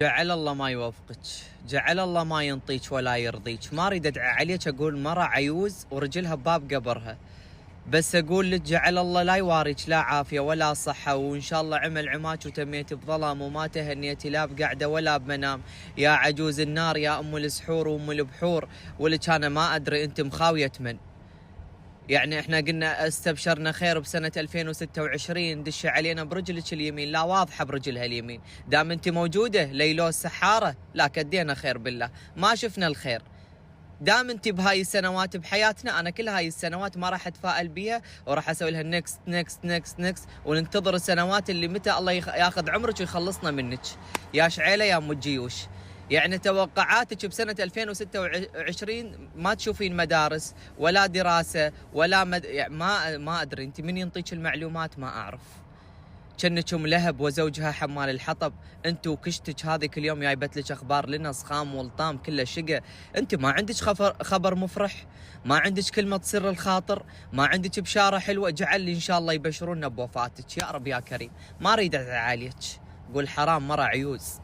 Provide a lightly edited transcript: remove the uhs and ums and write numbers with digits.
جعل الله ما يوفقك، جعل الله ما ينطيك ولا يرضيك. ما اريد ادعي عليك اقول مرة عيوز ورجلها بباب قبرها، بس اقول لك جعل الله لا يواريك لا عافيه ولا صحه، وان شاء الله عمل عماك وتميت بظلام وما تهنيتي لا بقعده ولا بمنام. يا عجوز النار يا ام السحور وام البحور، ولك انا ما ادري انت مخاويه من. يعني احنا قلنا استبشرنا خير بسنة 2026 دش علينا برجلك اليمين، لا واضحة برجلها اليمين. دام انت موجودة ليلو السحارة لا كدينا خير بالله، ما شفنا الخير. دام انت بهاي السنوات بحياتنا، انا كل هاي السنوات ما راح اتفائل بيها وراح اسوي لها نكست نكست نكست نكست، وننتظر السنوات اللي متى الله ياخذ عمرك ويخلصنا منك. يا شعيله يا ام الجيوش، يعني توقعاتك بسنة 2026 ما تشوفين مدارس ولا دراسة ولا يعني ما أدري أنت من ينطيك المعلومات ما أعرف. كنكم لهب وزوجها حمال الحطب، أنت وكشتك هذه كل يوم جايبت لك أخبار لنا صخام والطام كله شقة. أنت ما عندك خبر مفرح، ما عندك كلمة سر الخاطر، ما عندك بشارة حلوة. جعل لي إن شاء الله يبشرونا بوفاتك يا رب يا كريم. ما أريد أعاليك، قول حرام مرة عيوز.